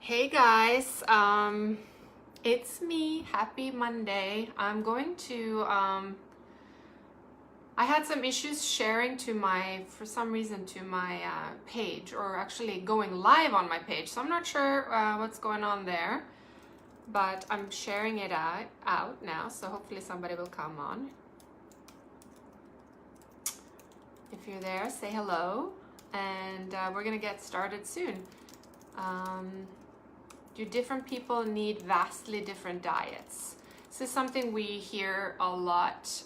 Hey guys, it's me. Happy Monday. I'm going to, I had some issues sharing to for some reason, to my page, or actually going live on my page. So I'm not sure what's going on there, but I'm sharing it out now. So hopefully somebody will come on. If you're there, say hello, and we're gonna get started soon. Do different people need vastly different diets? This is something we hear a lot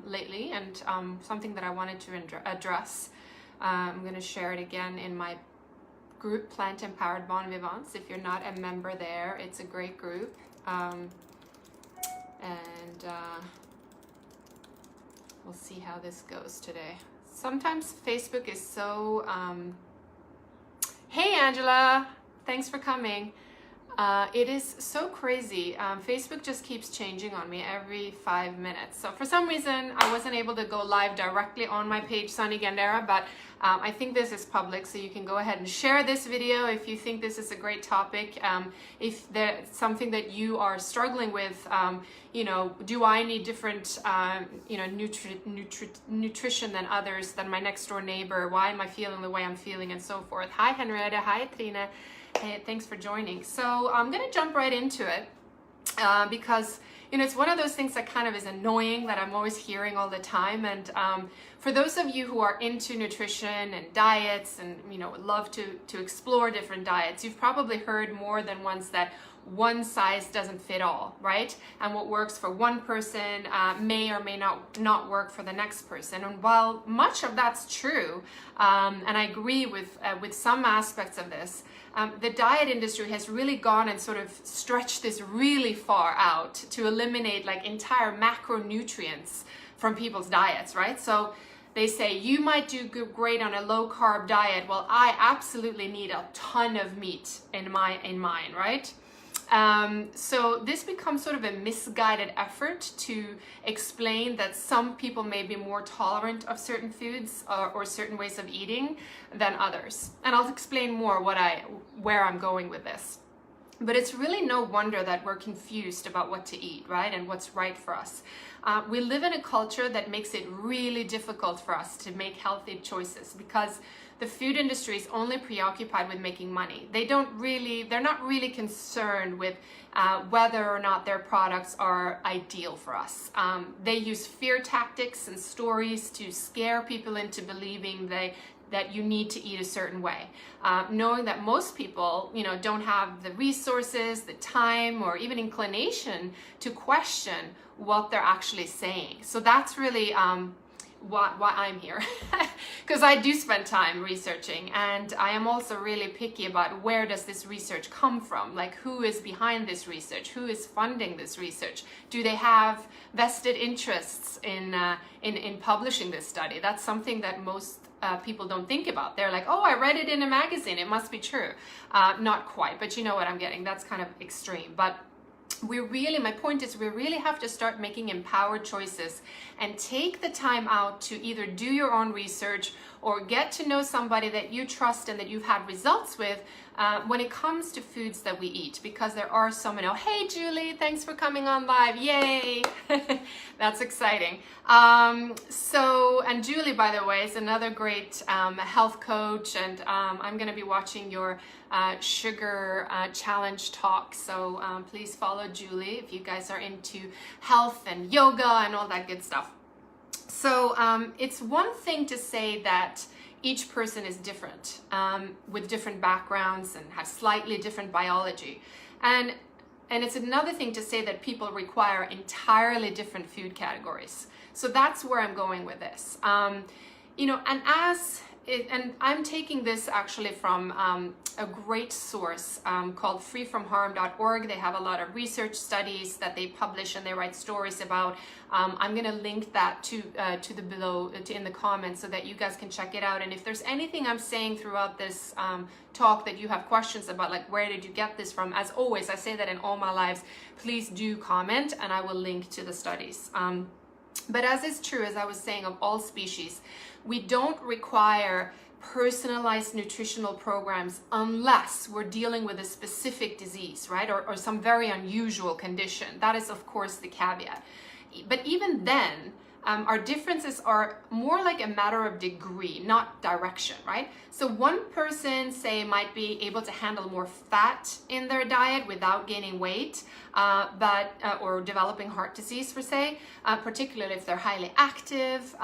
lately, and something that I wanted to address. I'm going to share it again in my group, Plant Empowered Bon Vivants. If you're not a member there, it's a great group. We'll see how this goes today. Sometimes Facebook is so... Hey Angela, thanks for coming. It is so crazy. Facebook just keeps changing on me every 5 minutes. So for some reason, I wasn't able to go live directly on my page, Sunny Gandera, but I think this is public, so you can go ahead and share this video if you think this is a great topic. If there's something that you are struggling with, do I need different, nutrition than others, than my next door neighbor? Why am I feeling the way I'm feeling, and so forth? Hi, Henrietta. Hi, Trina. Hey, thanks for joining. So I'm going to jump right into it because, it's one of those things that kind of is annoying, that I'm always hearing all the time. And for those of you who are into nutrition and diets and, love to explore different diets, you've probably heard more than once that one size doesn't fit all, right? And what works for one person may or may not work for the next person. And while much of that's true, and I agree with some aspects of this, the diet industry has really gone and sort of stretched this really far out to eliminate like entire macronutrients from people's diets, right? So they say you might do great on a low carb diet. Well, I absolutely need a ton of meat in mine, right? So this becomes sort of a misguided effort to explain that some people may be more tolerant of certain foods or certain ways of eating than others. And I'll explain more where I'm going with this. But it's really no wonder that we're confused about what to eat, right? And what's right for us. We live in a culture that makes it really difficult for us to make healthy choices because the food industry is only preoccupied with making money. They're not really concerned with whether or not their products are ideal for us. They use fear tactics and stories to scare people into believing that you need to eat a certain way, knowing that most people, don't have the resources, the time, or even inclination to question what they're actually saying. So that's really why I'm here, because I do spend time researching, and I am also really picky about where does this research come from, like who is behind this research, who is funding this research, do they have vested interests in publishing this study? That's something that most people don't think about. They're like, oh, I read it in a magazine, it must be true. Not quite, but you know what I'm getting. That's kind of extreme. But my point is we really have to start making empowered choices and take the time out to either do your own research or get to know somebody that you trust and that you've had results with when it comes to foods that we eat, because there are so many. Oh, hey Julie, thanks for coming on live. Yay. That's exciting. And Julie, by the way, is another great health coach, and I'm going to be watching your sugar challenge talk. So please follow Julie if you guys are into health and yoga and all that good stuff. So it's one thing to say that each person is different with different backgrounds and has slightly different biology. And it's another thing to say that people require entirely different food categories. So that's where I'm going with this. And I'm taking this actually from a great source called freefromharm.org. They have a lot of research studies that they publish and they write stories about. I'm going to link that to the below in the comments so that you guys can check it out. And if there's anything I'm saying throughout this talk that you have questions about, like where did you get this from, as always, I say that in all my lives, please do comment and I will link to the studies. But as is true, as I was saying, of all species, we don't require personalized nutritional programs unless we're dealing with a specific disease, right? Or some very unusual condition. That is, of course, the caveat. But even then, our differences are more like a matter of degree, not direction, right? So one person, say, might be able to handle more fat in their diet without gaining weight, or developing heart disease, per se, particularly if they're highly active.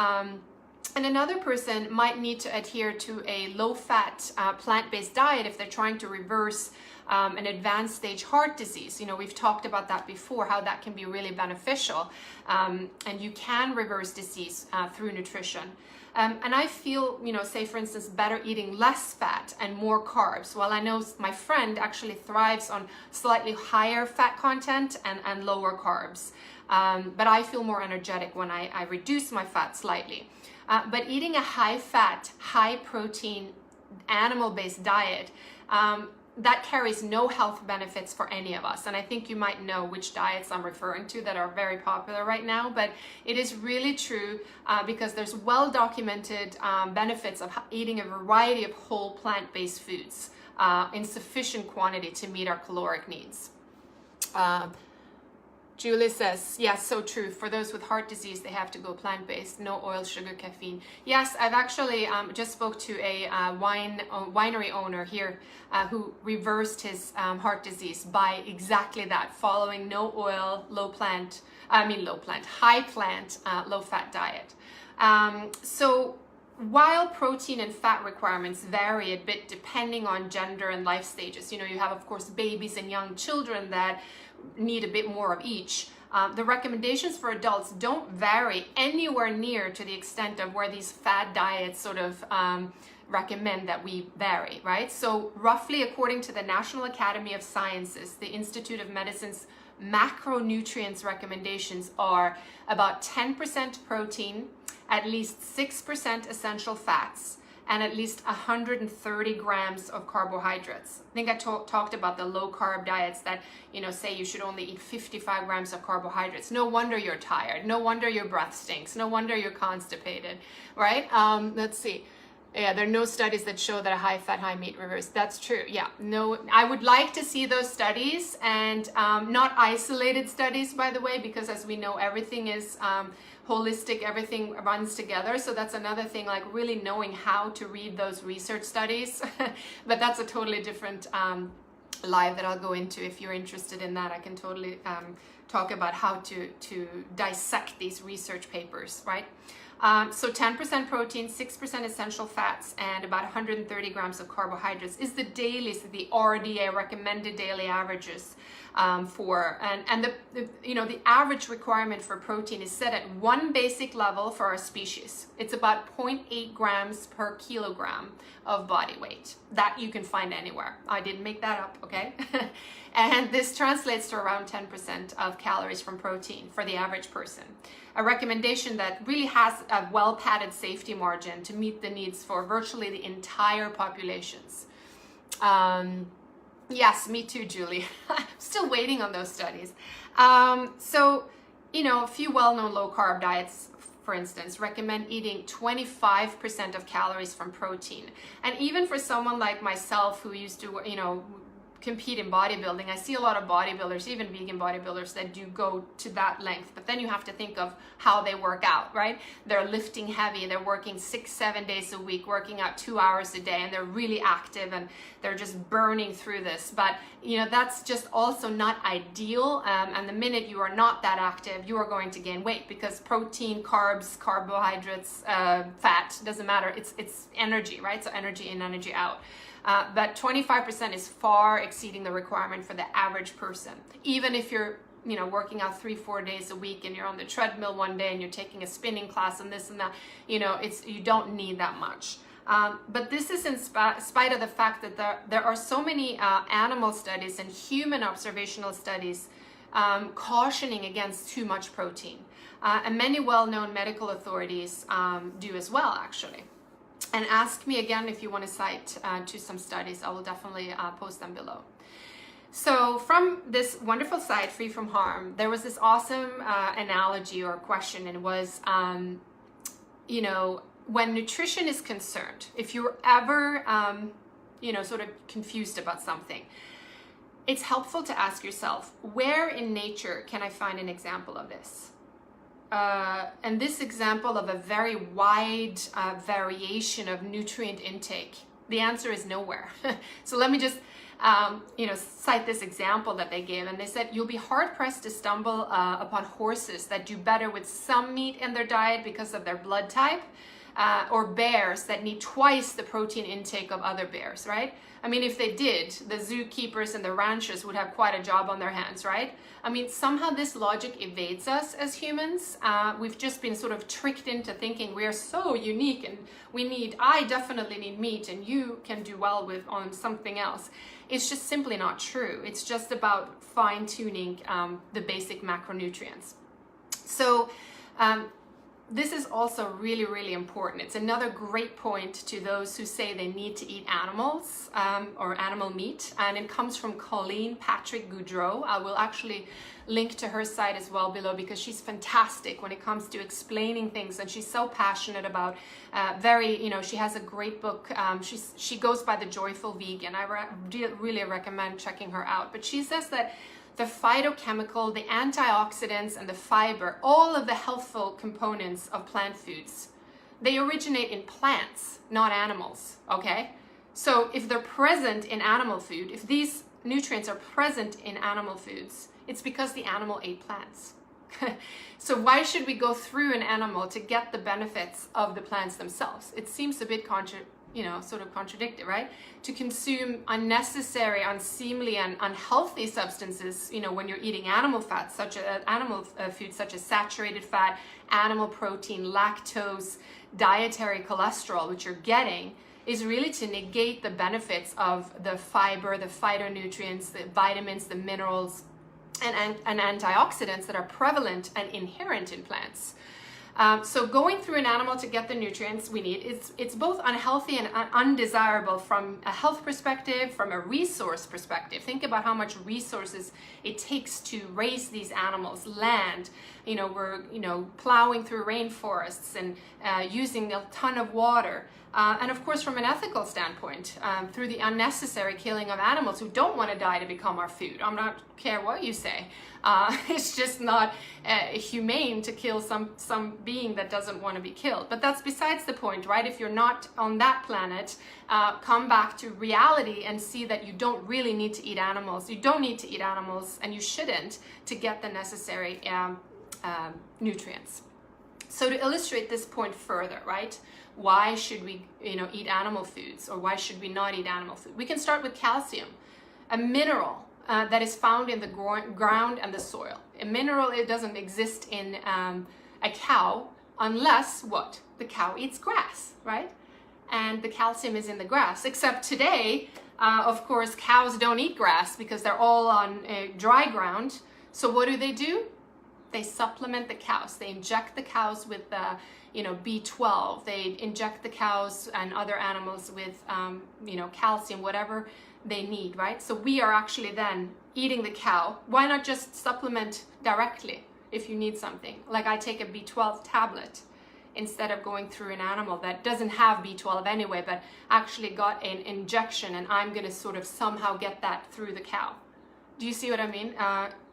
And another person might need to adhere to a low-fat, plant-based diet if they're trying to reverse an advanced stage heart disease. You know, we've talked about that before, how that can be really beneficial. And you can reverse disease through nutrition. And I feel, you know, say for instance, better eating less fat and more carbs. Well, I know my friend actually thrives on slightly higher fat content and lower carbs. But I feel more energetic when I reduce my fat slightly. But eating a high-fat, high-protein, animal-based diet, that carries no health benefits for any of us. And I think you might know which diets I'm referring to that are very popular right now, but it is really true because there's well-documented benefits of eating a variety of whole plant-based foods in sufficient quantity to meet our caloric needs. Julie says, yes, so true. For those with heart disease, they have to go plant-based, no oil, sugar, caffeine. Yes, I've actually just spoke to a winery owner here who reversed his heart disease by exactly that, following no oil, high plant, low fat diet. So while protein and fat requirements vary a bit depending on gender and life stages, you know, you have, of course, babies and young children that need a bit more of each. The recommendations for adults don't vary anywhere near to the extent of where these fad diets sort of recommend that we vary, right? So roughly, according to the National Academy of Sciences, the Institute of Medicine's macronutrients recommendations are about 10% protein, at least 6% essential fats, and at least 130 grams of carbohydrates. I think I talked about the low carb diets that, you know, say you should only eat 55 grams of carbohydrates. No wonder you're tired. No wonder your breath stinks. No wonder you're constipated, right? Let's see. Yeah, there are no studies that show that a high fat, high meat reverse. That's true. Yeah, no, I would like to see those studies, and not isolated studies, by the way, because as we know, everything is holistic, everything runs together. So that's another thing, like really knowing how to read those research studies. But that's a totally different live that I'll go into. If you're interested in that, I can totally talk about how to dissect these research papers, right? So 10% protein, 6% essential fats, and about 130 grams of carbohydrates is the daily, so the RDA, recommended daily averages the average requirement for protein is set at one basic level for our species. It's about 0.8 grams per kilogram of body weight. That you can find anywhere. I didn't make that up, okay? And this translates to around 10% of calories from protein for the average person. A recommendation that really has a well-padded safety margin to meet the needs for virtually the entire populations. Yes, me too, Julie. I'm still waiting on those studies. So, you know, a few well-known low-carb diets, for instance, recommend eating 25% of calories from protein. And even for someone like myself who used to, you know, compete in bodybuilding, I see a lot of bodybuilders, even vegan bodybuilders, that do go to that length. But then you have to think of how they work out, right? They're lifting heavy, they're working 6-7 days a week, working out 2 hours a day, and they're really active and they're just burning through this. But you know, that's just also not ideal. And the minute you are not that active, you are going to gain weight, because protein, carbs, carbohydrates, fat, doesn't matter. It's energy, right? So energy in, energy out. But 25% is far exceeding the requirement for the average person. Even if you're, you know, working out 3-4 days a week and you're on the treadmill one day and you're taking a spinning class and this and that, you know, you don't need that much. But this is in spite of the fact that there are so many animal studies and human observational studies cautioning against too much protein. And many well-known medical authorities do as well, actually. And ask me again if you want to cite to some studies. I will definitely post them below. So from this wonderful site, Free From Harm, there was this awesome analogy or question, and it was, you know, when nutrition is concerned, if you're ever, sort of confused about something, it's helpful to ask yourself, where in nature can I find an example of this? And this example of a very wide variation of nutrient intake, the answer is nowhere. So let me just, cite this example that they gave. And they said, you'll be hard pressed to stumble upon horses that do better with some meat in their diet because of their blood type, or bears that need twice the protein intake of other bears, right? I mean, if they did, the zookeepers and the ranchers would have quite a job on their hands, right? I mean, somehow this logic evades us as humans. We've just been sort of tricked into thinking we are so unique and I definitely need meat and you can do well on something else. It's just simply not true. It's just about fine-tuning the basic macronutrients. So, this is also really, really important. It's another great point to those who say they need to eat animals or animal meat. And it comes from Colleen Patrick Goudreau. I will actually link to her site as well below, because she's fantastic when it comes to explaining things. And she's so passionate about she has a great book. She goes by The Joyful Vegan. I really recommend checking her out. But she says that the phytochemical, the antioxidants, and the fiber, all of the healthful components of plant foods, they originate in plants, not animals, okay? So if they're present in animal food, if these nutrients are present in animal foods, it's because the animal ate plants. So why should we go through an animal to get the benefits of the plants themselves? It seems a bit sort of contradicted, right? To consume unnecessary, unseemly, and unhealthy substances, when you're eating animal fats, such as animal foods such as saturated fat, animal protein, lactose, dietary cholesterol, which you're getting, is really to negate the benefits of the fiber, the phytonutrients, the vitamins, the minerals, and antioxidants that are prevalent and inherent in plants. So going through an animal to get the nutrients we need, it's both unhealthy and undesirable from a health perspective, from a resource perspective. Think about how much resources it takes to raise these animals, land. We're plowing through rainforests and using a ton of water. And of course, from an ethical standpoint, through the unnecessary killing of animals who don't want to die to become our food. I'm not care what you say. It's just not humane to kill some being that doesn't want to be killed. But that's besides the point, right? If you're not on that planet, come back to reality and see that you don't really need to eat animals. You don't need to eat animals, and you shouldn't, to get the necessary nutrients. So to illustrate this point further, right? Why should we, eat animal foods, or why should we not eat animal food? We can start with calcium, a mineral that is found in the ground and the soil. A mineral, it doesn't exist in a cow unless what? The cow eats grass, right? And the calcium is in the grass. Except today, of course, cows don't eat grass because they're all on dry ground. So what do? They supplement the cows. They inject the cows with B12. They inject the cows and other animals with, calcium, whatever they need, right? So we are actually then eating the cow. Why not just supplement directly if you need something? Like I take a B12 tablet instead of going through an animal that doesn't have B12 anyway, but actually got an injection, and I'm going to sort of somehow get that through the cow. Do you see what I mean?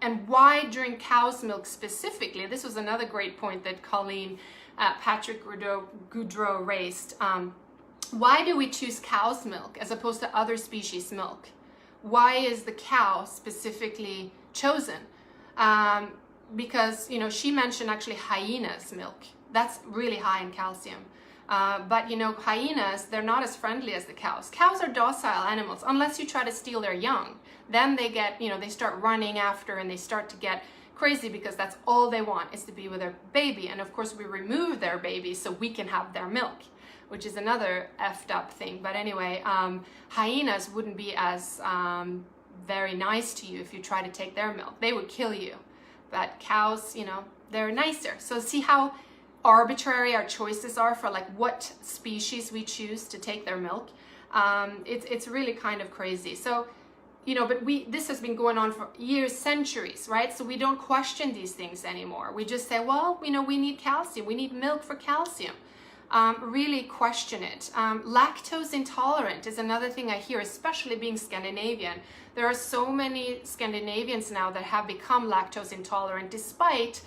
And why during cow's milk specifically? This was another great point that Colleen Patrick Goudreau raised. Why do we choose cow's milk as opposed to other species' milk? Why is the cow specifically chosen? Because, she mentioned actually hyena's milk. That's really high in calcium. But hyenas, they're not as friendly as the cows. Cows are docile animals, unless you try to steal their young. Then they get, they start running after, and they start to get crazy because that's all they want, is to be with their baby. And of course we remove their baby so we can have their milk, which is another effed up thing. But anyway, hyenas wouldn't be as very nice to you if you try to take their milk. They would kill you. But cows, they're nicer. So see how arbitrary our choices are for like what species we choose to take their milk. It's really kind of crazy. So but this has been going on for years, centuries, right? So we don't question these things anymore. We just say, well, we need calcium. We need milk for calcium. really question it. Lactose intolerant is another thing I hear, especially being Scandinavian. There are so many Scandinavians now that have become lactose intolerant, despite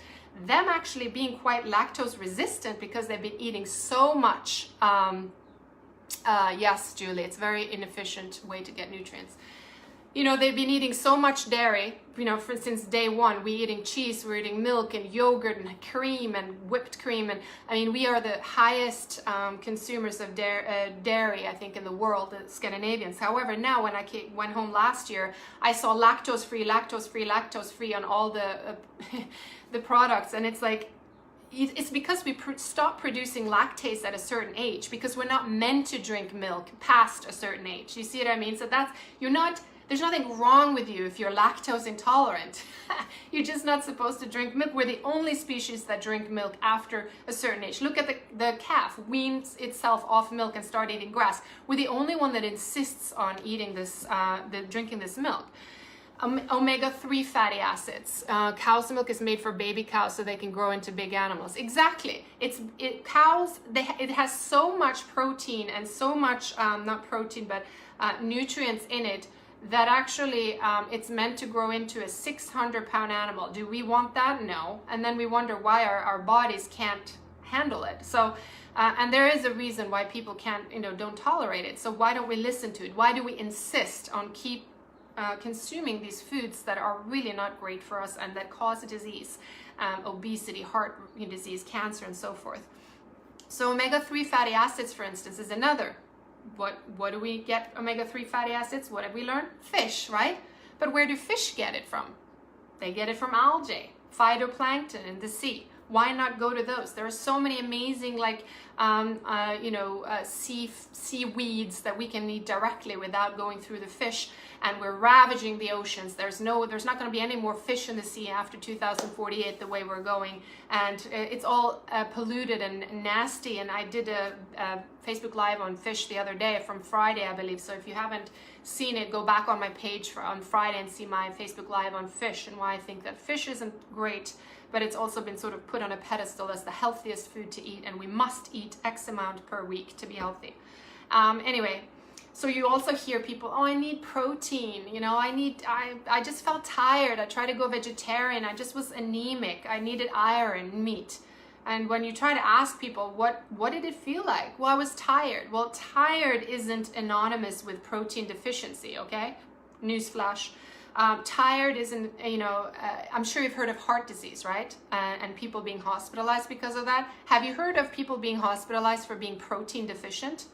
them actually being quite lactose resistant because they've been eating so much. Yes, Julie, it's a very inefficient way to get nutrients. You know, they've been eating so much dairy, you know, since day one. We're eating cheese, we're eating milk and yogurt and cream and whipped cream. And I mean, we are the highest consumers of dairy, I think, in the world, the Scandinavians. However, now when I went home last year, I saw lactose-free on all the, the products. And it's like, it's because we stop producing lactase at a certain age, because we're not meant to drink milk past a certain age. You see what I mean? So that's, there's nothing wrong with you if you're lactose intolerant. You're just not supposed to drink milk. We're the only species that drink milk after a certain age. Look at the calf weans itself off milk and start eating grass. We're the only one that insists on eating this, drinking this milk. Omega-3 fatty acids. Cow's milk is made for baby cows so they can grow into big animals. Exactly. It has so much protein and so much, not protein, but nutrients in it, that actually it's meant to grow into a 600-pound animal. Do we want that? No. And then we wonder why our bodies can't handle it. So, and there is a reason why people can't, don't tolerate it. So why don't we listen to it? Why do we insist on consuming these foods that are really not great for us and that cause disease, obesity, heart disease, cancer, and so forth? So omega-3 fatty acids, for instance, is another. What do we get omega-3 fatty acids? What have we learned? Fish, right? But where do fish get it from? They get it from algae, phytoplankton in the sea. Why not go to those? There are so many amazing, like, seaweeds that we can eat directly without going through the fish, and we're ravaging the oceans. There's not going to be any more fish in the sea after 2048 the way we're going, and it's all polluted and nasty. And I did a Facebook Live on fish the other day, from Friday, I believe. So if you haven't seen it, go back on my page on Friday and see my Facebook Live on fish and why I think that fish isn't great, but it's also been sort of put on a pedestal as the healthiest food to eat, and we must eat X amount per week to be healthy. Anyway, so you also hear people, oh, I need protein, I just felt tired, I tried to go vegetarian, I just was anemic, I needed iron, meat. And when you try to ask people, what did it feel like? Well, I was tired. Well, tired isn't anonymous with protein deficiency, okay? Newsflash. Tired isn't, I'm sure you've heard of heart disease, right? And people being hospitalized because of that. Have you heard of people being hospitalized for being protein deficient?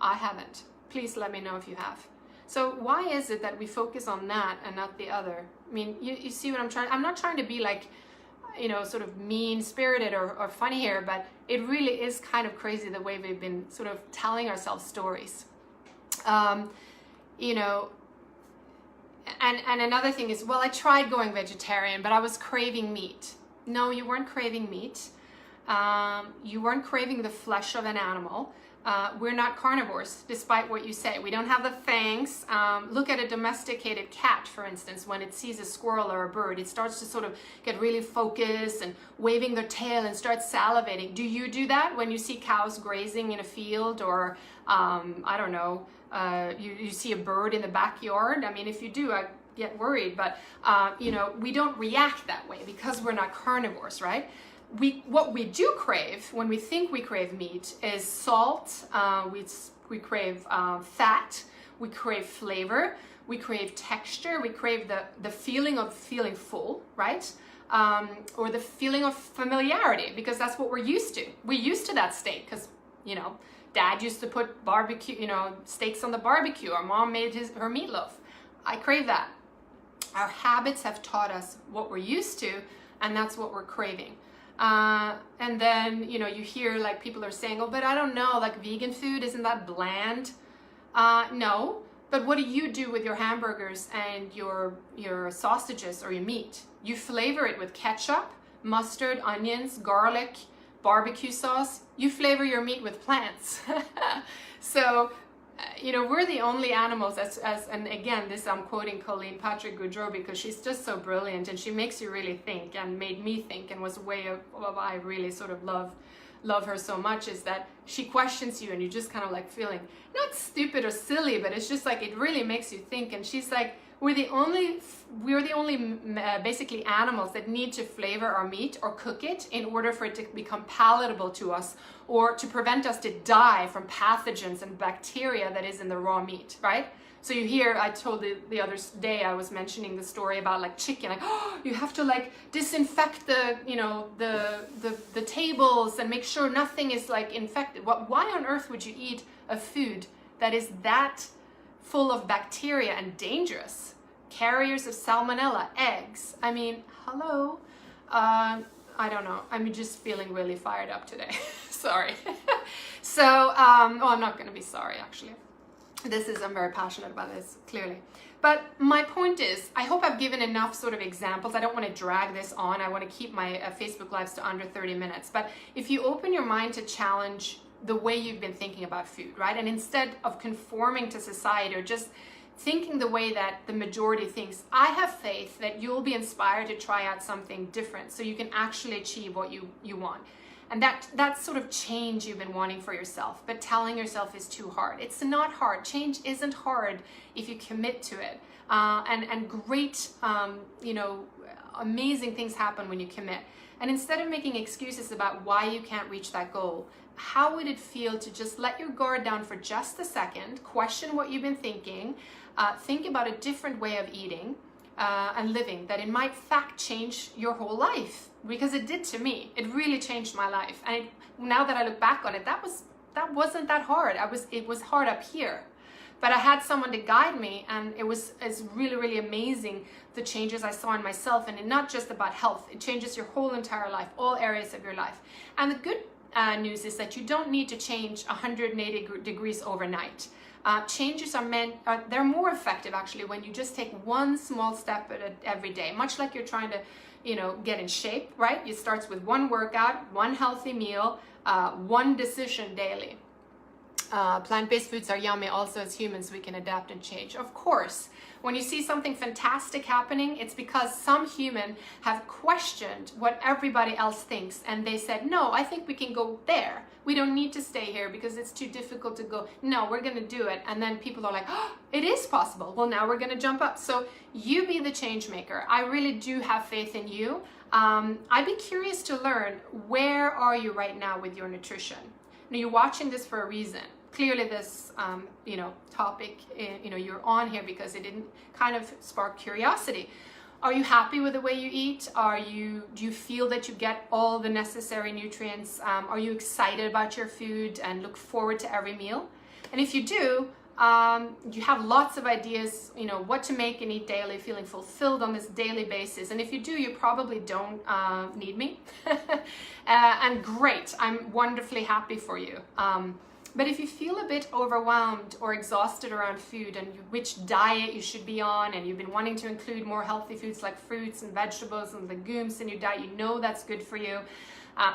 I haven't. Please let me know if you have. So why is it that we focus on that and not the other? I mean, you see what I'm not trying to be like, sort of mean-spirited or funny here, but it really is kind of crazy the way we've been sort of telling ourselves stories. And another thing is, well, I tried going vegetarian, but I was craving meat. No, you weren't craving meat. You weren't craving the flesh of an animal. We're not carnivores, despite what you say. We don't have the fangs. Look at a domesticated cat, for instance. When it sees a squirrel or a bird, it starts to sort of get really focused and waving their tail and starts salivating. Do you do that when you see cows grazing in a field, or I don't know, you see a bird in the backyard? I mean, if you do, I get worried, but we don't react that way because we're not carnivores, right? What we do crave when we think we crave meat is salt. We crave fat. We crave flavor. We crave texture. We crave the feeling of feeling full, right? Or the feeling of familiarity, because that's what we're used to. We're used to that steak because, Dad used to put barbecue, steaks on the barbecue. Our mom made her meatloaf. I crave that. Our habits have taught us what we're used to, and that's what we're craving. And then, you hear like people are saying, oh, but I don't know, like vegan food, isn't that bland? No, but what do you do with your hamburgers and your sausages or your meat? You flavor it with ketchup, mustard, onions, garlic, barbecue sauce. You flavor your meat with plants. So, we're the only animals and again, this I'm quoting Colleen Patrick Goudreau because she's just so brilliant and she makes you really think, and made me think, and was a way of I really sort of love love her so much is that she questions you and you're just kind of like feeling not stupid or silly, but it's just like it really makes you think. And she's like, we're the only basically animals that need to flavor our meat or cook it in order for it to become palatable to us, or to prevent us to die from pathogens and bacteria that is in the raw meat, right? So you hear, I told the other day, I was mentioning the story about like chicken, like, oh, you have to like disinfect the, you know, the tables and make sure nothing is like infected. Why on earth would you eat a food that is that full of bacteria and dangerous? Carriers of salmonella, eggs. I mean, hello. I don't know. I'm just feeling really fired up today. Sorry. So, I'm not going to be sorry, actually. I'm very passionate about this, clearly. But my point is, I hope I've given enough sort of examples. I don't want to drag this on. I want to keep my Facebook Lives to under 30 minutes. But if you open your mind to challenge the way you've been thinking about food, right? And instead of conforming to society or just thinking the way that the majority thinks, I have faith that you'll be inspired to try out something different so you can actually achieve what you want. And that sort of change you've been wanting for yourself, but telling yourself is too hard. It's not hard. Change isn't hard if you commit to it. And great, amazing things happen when you commit. And instead of making excuses about why you can't reach that goal, how would it feel to just let your guard down for just a second, question what you've been thinking, think about a different way of eating and living, that it might in fact change your whole life, because it did to me. It really changed my life. And now that I look back on it, that wasn't that hard. It was hard up here, but I had someone to guide me, and it's really, really amazing the changes I saw in myself. And it's not just about health. It changes your whole entire life, all areas of your life. And the good news is that you don't need to change 180 degrees overnight. Changes they're more effective actually when you just take one small step at it every day, much like you're trying to, get in shape, right? It starts with one workout, one healthy meal, one decision daily. Plant-based foods are yummy. Also, as humans, we can adapt and change. Of course, when you see something fantastic happening, it's because some human have questioned what everybody else thinks, and they said, no, I think we can go there. We don't need to stay here because it's too difficult to go. No, we're going to do it. And then people are like, oh, it is possible. Well, now we're going to jump up. So you be the change maker. I really do have faith in you. I'd be curious to learn, where are you right now with your nutrition? Now, you're watching this for a reason. Clearly this, topic, you're on here because it didn't kind of spark curiosity. Are you happy with the way you eat? Do you feel that you get all the necessary nutrients? Are you excited about your food and look forward to every meal? And if you do, you have lots of ideas, what to make and eat daily, feeling fulfilled on this daily basis. And if you do, you probably don't need me. And great, I'm wonderfully happy for you. But if you feel a bit overwhelmed or exhausted around food and which diet you should be on, and you've been wanting to include more healthy foods like fruits and vegetables and legumes in your diet, that's good for you,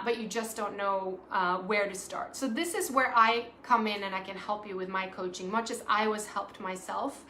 but you just don't know where to start. So this is where I come in, and I can help you with my coaching, much as I was helped myself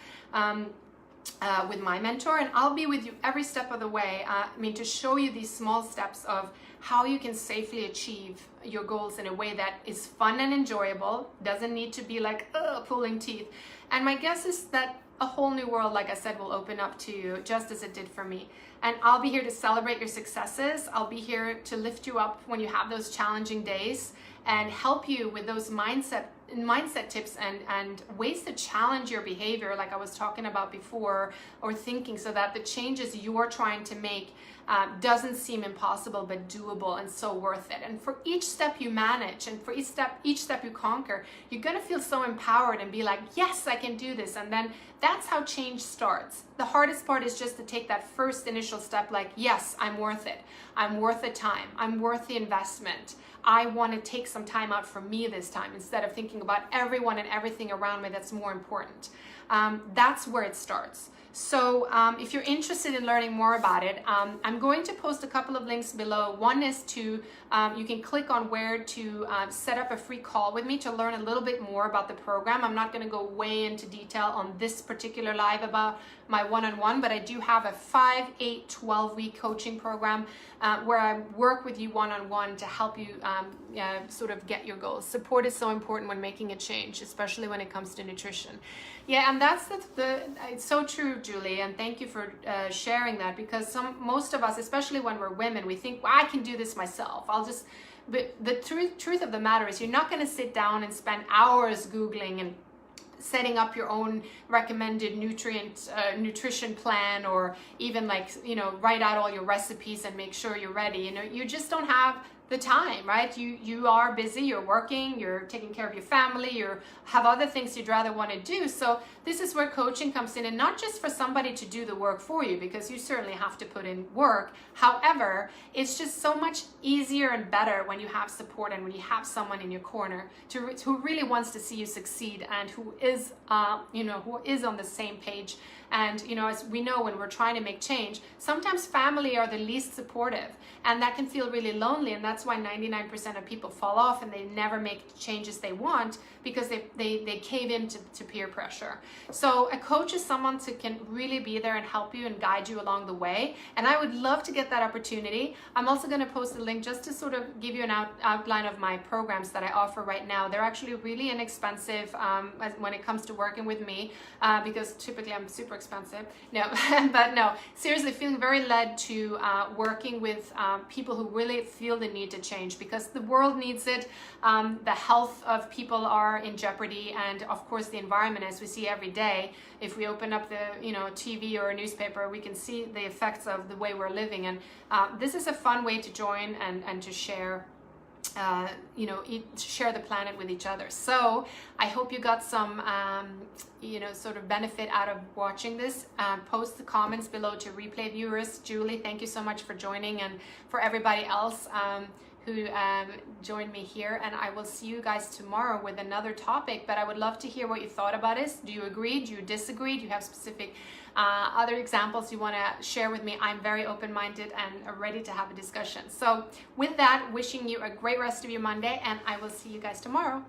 with my mentor. And I'll be with you every step of the way, to show you these small steps of how you can safely achieve your goals in a way that is fun and enjoyable, doesn't need to be like pulling teeth. And my guess is that a whole new world, like I said, will open up to you, just as it did for me. And I'll be here to celebrate your successes. I'll be here to lift you up when you have those challenging days, and help you with those mindset tips and ways to challenge your behavior, like I was talking about before, or thinking, so that the changes you're trying to make doesn't seem impossible, but doable and so worth it. And for each step you manage, and for each step you conquer, you're gonna feel so empowered and be like, yes, I can do this. And then that's how change starts. The hardest part is just to take that first initial step, like, yes, I'm worth it. I'm worth the time. I'm worth the investment. I want to take some time out for me this time, instead of thinking about everyone and everything around me that's more important. That's where it starts. So if you're interested in learning more about it, I'm going to post a couple of links below. One is to, you can click on where to set up a free call with me to learn a little bit more about the program. I'm not going to go way into detail on this particular live about my one-on-one, but I do have a 5, 8, 12-week coaching program where I work with you one-on-one to help you sort of get your goals. Support is so important when making a change, especially when it comes to nutrition. Yeah, and that's it's so true, Julie, and thank you for sharing that, because most of us, especially when we're women, we think, well, I can do this myself. But the truth of the matter is you're not going to sit down and spend hours Googling and setting up your own recommended nutrition plan, or even write out all your recipes and make sure you're ready. You just don't have the time, right? You are busy, you're working, you're taking care of your family, you have other things you'd rather want to do. So this is where coaching comes in, and not just for somebody to do the work for you, because you certainly have to put in work. However, it's just so much easier and better when you have support and when you have someone in your corner who really wants to see you succeed, and who is who is on the same page. And as we know, when we're trying to make change, sometimes family are the least supportive, and that can feel really lonely. And that's why 99% of people fall off and they never make changes they want, because they cave in to peer pressure. So a coach is someone who can really be there and help you and guide you along the way. And I would love to get that opportunity. I'm also going to post a link just to sort of give you an outline of my programs that I offer right now. They're actually really inexpensive when it comes to working with me, because typically I'm super expensive. No, but no, seriously, feeling very led to working with people who really feel the need to change, because the world needs it. The health of people are in jeopardy, and of course the environment, as we see every day. If we open up the TV or a newspaper, we can see the effects of the way we're living. And this is a fun way to join and to share share the planet with each other. So I hope you got some sort of benefit out of watching this. Post the comments below to replay viewers. Julie, thank you so much for joining, and for everybody else who joined me here. And I will see you guys tomorrow with another topic, but I would love to hear what you thought about it. Do you agree? Do you disagree? Do you have specific other examples you want to share with me? I'm very open-minded and ready to have a discussion. So with that, wishing you a great rest of your Monday, and I will see you guys tomorrow.